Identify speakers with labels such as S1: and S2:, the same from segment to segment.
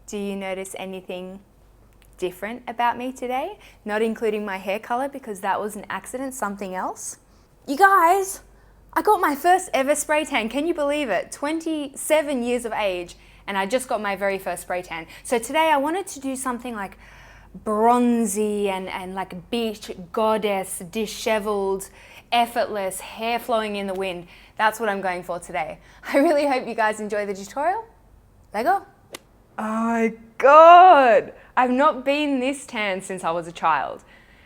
S1: Do you notice anything different about me today? Not including my hair color because that was an accident, something else. You guys, I got my first ever spray tan. Can you believe it? 27 years of age and I just got my very first spray tan. So today I wanted to do something like bronzy and like beach goddess, disheveled, effortless, hair flowing in the wind. That's what I'm going for today. I really hope you guys enjoy the tutorial. Let go. Oh my God. I've not been this tan since I was a child.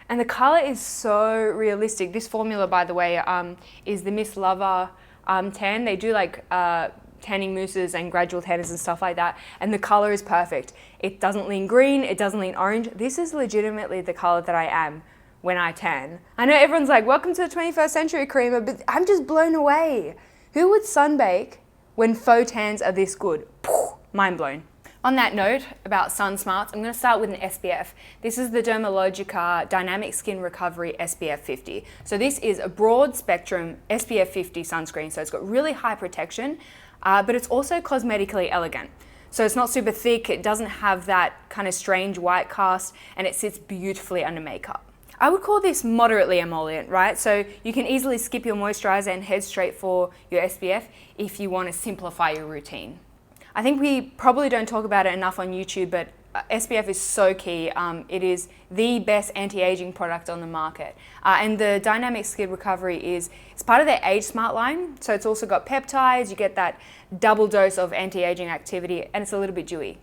S1: And the color is so realistic. This formula, by the way, is the Miss Lova Tan. They do like tanning mousses and gradual tanners and stuff like that. And the color is perfect. It doesn't lean green, it doesn't lean orange. This is legitimately the color that I am when I tan. I know everyone's like, welcome to the 21st century, Karima, but I'm just blown away. Who would sunbake when faux tans are this good? Mind blown. On that note about sun smarts, I'm going to start with an SPF. This is the Dermalogica Dynamic Skin Recovery SPF 50. So this is a broad spectrum SPF 50 sunscreen. So it's got really high protection, but it's also cosmetically elegant. So it's not super thick, it doesn't have that kind of strange white cast, and it sits beautifully under makeup. I would call this moderately emollient, right? So you can easily skip your moisturizer and head straight for your SPF if you want to simplify your routine. I think we probably don't talk about it enough on YouTube, but SPF is so key. It is the best anti-aging product on the market. And the Dynamic Skin Recovery it's part of their Age Smart line. So it's also got peptides, you get that double dose of anti-aging activity, and it's a little bit dewy,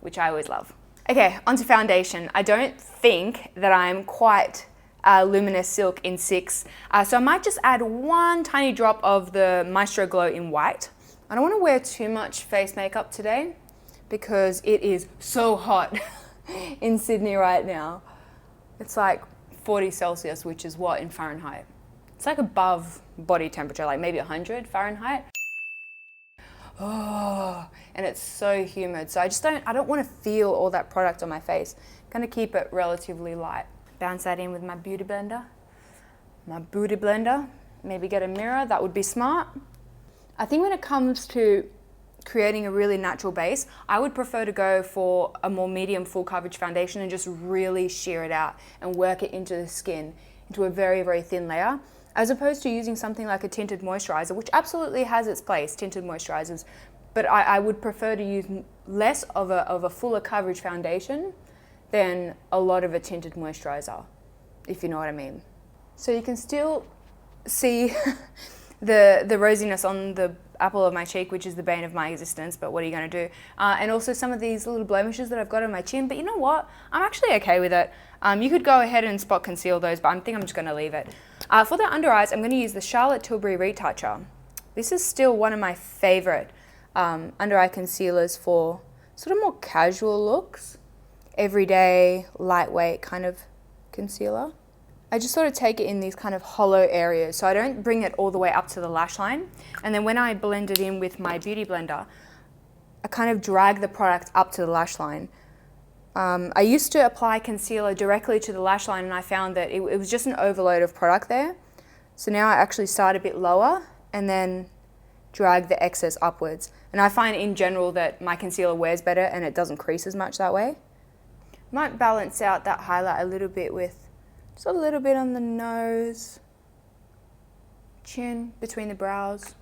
S1: which I always love. Okay, onto foundation. I don't think that I'm quite Luminous Silk in 6. So I might just add one tiny drop of the Maestro Glow in white. I don't want to wear too much face makeup today because it is so hot in Sydney right now. It's like 40 Celsius, which is what in Fahrenheit? It's like above body temperature, like maybe 100 Fahrenheit. Oh, and it's so humid. So I don't want to feel all that product on my face. I'm going to keep it relatively light. Bounce that in with my beauty blender. Maybe get a mirror, that would be smart. I think when it comes to creating a really natural base, I would prefer to go for a more medium full coverage foundation and just really sheer it out and work it into the skin, into a very, very thin layer, as opposed to using something like a tinted moisturizer, which absolutely has its place, tinted moisturizers, but I would prefer to use less of a fuller coverage foundation than a lot of a tinted moisturizer, if you know what I mean. So you can still see the rosiness on the apple of my cheek, which is the bane of my existence, but what are you going to do? And also some of these little blemishes that I've got on my chin, but you know what? I'm actually okay with it. You could go ahead and spot conceal those, but I think I'm just going to leave it. For the under eyes, I'm going to use the Charlotte Tilbury Retoucher. This is still one of my favorite under eye concealers for sort of more casual looks, everyday, lightweight kind of concealer. I just sort of take it in these kind of hollow areas, so I don't bring it all the way up to the lash line. And then when I blend it in with my beauty blender, I kind of drag the product up to the lash line. I used to apply concealer directly to the lash line and I found that it was just an overload of product there. So now I actually start a bit lower and then drag the excess upwards. And I find in general that my concealer wears better and it doesn't crease as much that way. Might balance out that highlight a little bit with just a little bit on the nose, chin, between the brows.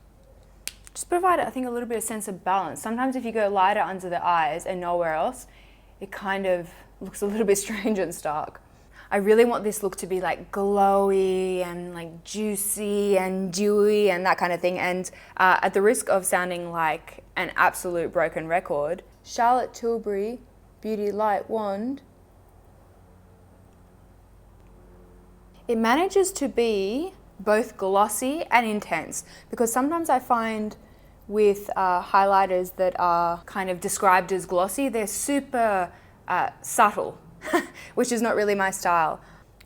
S1: Just provide, I think, a little bit of sense of balance. Sometimes if you go lighter under the eyes and nowhere else, it kind of looks a little bit strange and stark. I really want this look to be like glowy and like juicy and dewy and that kind of thing. And at the risk of sounding like an absolute broken record, Charlotte Tilbury Beauty Light Wand, it manages to be both glossy and intense, because sometimes I find with highlighters that are kind of described as glossy, they're super subtle, which is not really my style.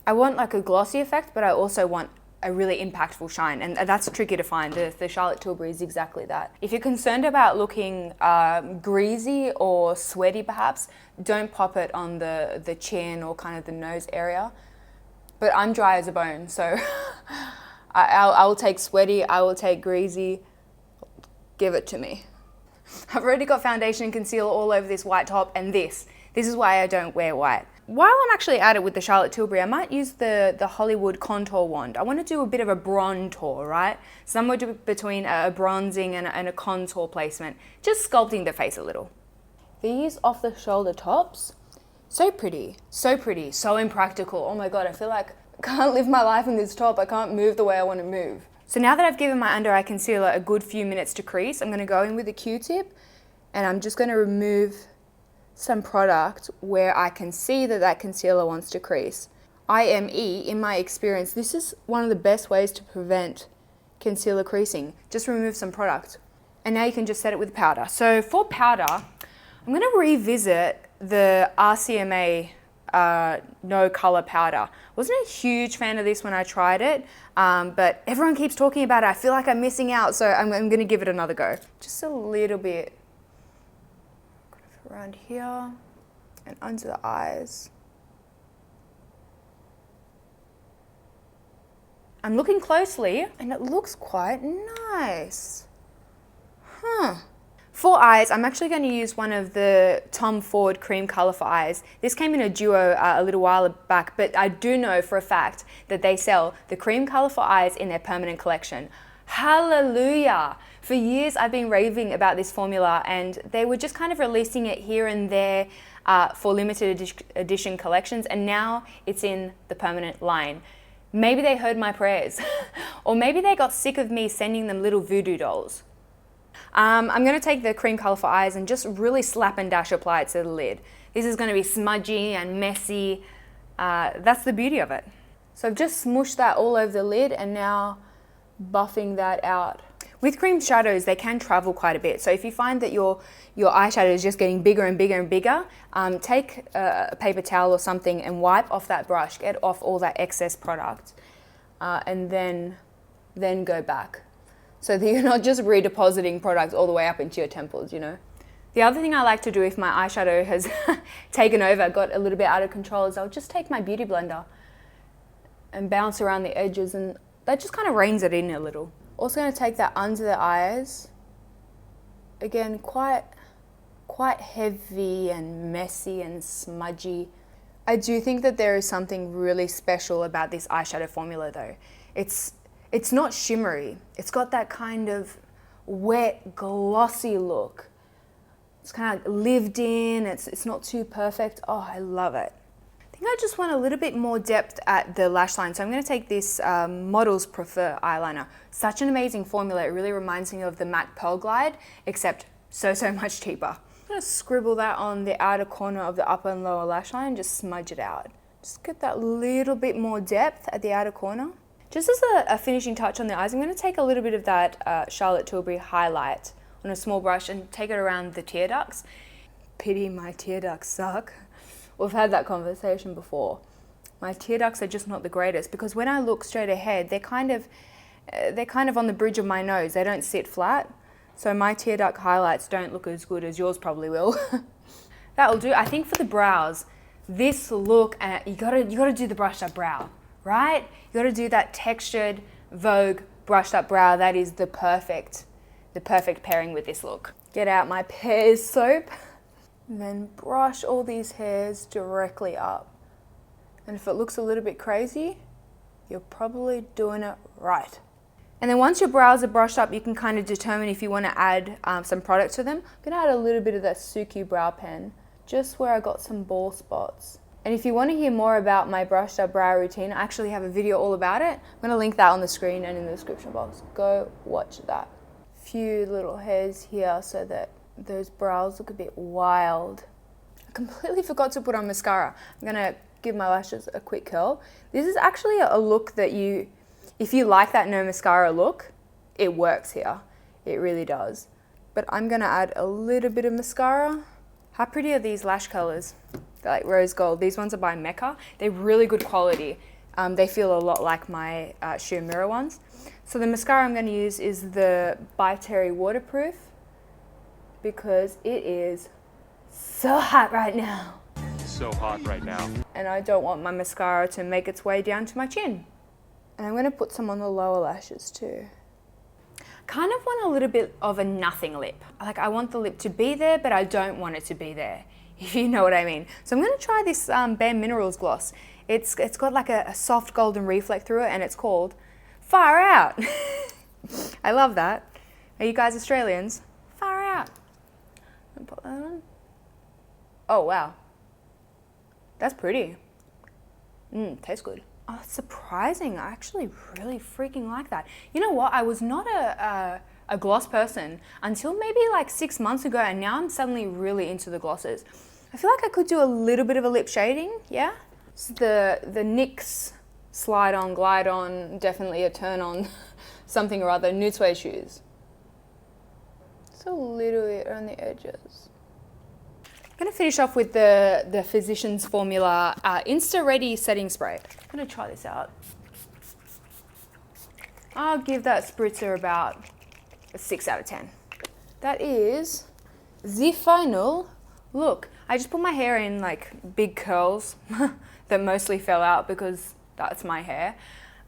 S1: I want like a glossy effect, but I also want a really impactful shine, and that's tricky to find. The Charlotte Tilbury is exactly that. If you're concerned about looking greasy or sweaty perhaps, don't pop it on the chin or kind of the nose area. But I'm dry as a bone, so I will take sweaty, I will take greasy, give it to me. I've already got foundation and concealer all over this white top, and this is why I don't wear white. While I'm actually at it with the Charlotte Tilbury, I might use the Hollywood contour wand. I want to do a bit of a bronzer, right? Somewhere between a bronzing and a contour placement. Just sculpting the face a little. These off the shoulder tops, so pretty, so impractical. Oh my God, I feel like I can't live my life in this top. I can't move the way I want to move. So now that I've given my under eye concealer a good few minutes to crease, I'm going to go in with a Q-tip and I'm just going to remove some product where I can see that concealer wants to crease. IME, in my experience, this is one of the best ways to prevent concealer creasing. Just remove some product. And now you can just set it with powder. So for powder, I'm going to revisit the RCMA no color powder. Wasn't a huge fan of this when I tried it, but everyone keeps talking about it. I feel like I'm missing out, so I'm going to give it another go. Just a little bit around here and under the eyes. I'm looking closely and it looks quite nice. For eyes, I'm actually going to use one of the Tom Ford cream colour for eyes. This came in a duo a little while back, but I do know for a fact that they sell the cream colour for eyes in their permanent collection. Hallelujah! For years I've been raving about this formula, and they were just kind of releasing it here and there for limited edition collections, and now it's in the permanent line. Maybe they heard my prayers, or maybe they got sick of me sending them little voodoo dolls. I'm going to take the cream colour for eyes and just really slap and dash apply it to the lid. This is going to be smudgy and messy. That's the beauty of it. So I've just smooshed that all over the lid and now buffing that out. With cream shadows, they can travel quite a bit. So if you find that your eyeshadow is just getting bigger and bigger and bigger, take a paper towel or something and wipe off that brush, get off all that excess product, and then go back. So that you're not just redepositing product all the way up into your temples, you know. The other thing I like to do if my eyeshadow has taken over, got a little bit out of control, is I'll just take my beauty blender and bounce around the edges, and that just kind of reins it in a little. Also going to take that under the eyes. Again, quite heavy and messy and smudgy. I do think that there is something really special about this eyeshadow formula though. It's not shimmery. It's got that kind of wet, glossy look. It's kind of lived in, it's not too perfect. Oh, I love it. I think I just want a little bit more depth at the lash line. So I'm going to take this Models Prefer eyeliner. Such an amazing formula. It really reminds me of the MAC Pearl Glide, except so much cheaper. I'm going to scribble that on the outer corner of the upper and lower lash line and just smudge it out. Just get that little bit more depth at the outer corner. Just as a finishing touch on the eyes, I'm going to take a little bit of that Charlotte Tilbury highlight on a small brush and take it around the tear ducts. Pity my tear ducts suck. We've had that conversation before. My tear ducts are just not the greatest because when I look straight ahead, they're kind of on the bridge of my nose. They don't sit flat. So my tear duct highlights don't look as good as yours probably will. That'll do. I think for the brows, this look, you gotta do the brushed up brow, right? You gotta do that textured Vogue brushed up brow. That is the perfect pairing with this look. Get out my Pears Soap. And then brush all these hairs directly up. And if it looks a little bit crazy, you're probably doing it right. And then once your brows are brushed up, you can kind of determine if you want to add some product to them. I'm going to add a little bit of that Suki brow pen, just where I got some ball spots. And if you want to hear more about my brushed up brow routine, I actually have a video all about it. I'm going to link that on the screen and in the description box. Go watch that. Few little hairs here so that those brows look a bit wild. I completely forgot to put on mascara. I'm gonna give my lashes a quick curl. This is actually a look that if you like that no mascara look, it works here. It really does. But I'm gonna add a little bit of mascara. How pretty are these lash colors? They're like rose gold. These ones are by Mecca. They're really good quality. They feel a lot like my Sheer Mirror ones. So the mascara I'm gonna use is the By Terry Waterproof, because it is so hot right now.
S2: So hot right now.
S1: And I don't want my mascara to make its way down to my chin. And I'm going to put some on the lower lashes too. Kind of want a little bit of a nothing lip. Like I want the lip to be there, but I don't want it to be there, if you know what I mean. So I'm gonna try this Bare Minerals gloss. It's got like a soft golden reflect through it, and it's called Far Out. I love that. Are you guys Australians? Far out. Put that on. Oh wow, that's pretty. Tastes good. Oh, it's surprising. I actually really freaking like that. You know what? I was not a gloss person until maybe like 6 months ago, and now I'm suddenly really into the glosses. I feel like I could do a little bit of a lip shading, yeah? So the NYX slide on, glide on, definitely a turn on, something or other. Nude suede shoes. Just a little bit on the edges. I'm going to finish off with the Physicians Formula InstaReady Setting Spray. I'm going to try this out. I'll give that spritzer about a 6 out of 10. That is the final look. I just put my hair in like big curls that mostly fell out because that's my hair.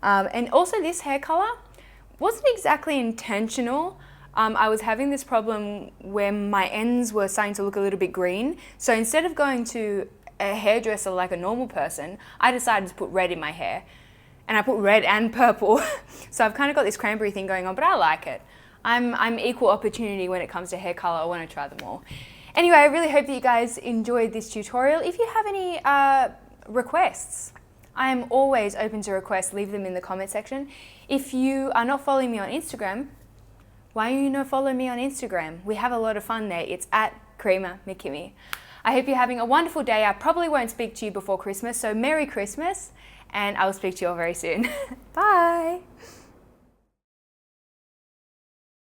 S1: And also this hair color wasn't exactly intentional. I was having this problem where my ends were starting to look a little bit green. So instead of going to a hairdresser like a normal person, I decided to put red in my hair. And I put red and purple. So I've kind of got this cranberry thing going on, but I like it. I'm equal opportunity when it comes to hair color. I want to try them all. Anyway, I really hope that you guys enjoyed this tutorial. If you have any requests, I am always open to requests. Leave them in the comment section. If you are not following me on Instagram, why don't you not follow me on Instagram? We have a lot of fun there. It's at Karima McKimmie. I hope you're having a wonderful day. I probably won't speak to you before Christmas, so Merry Christmas, and I will speak to you all very soon. Bye.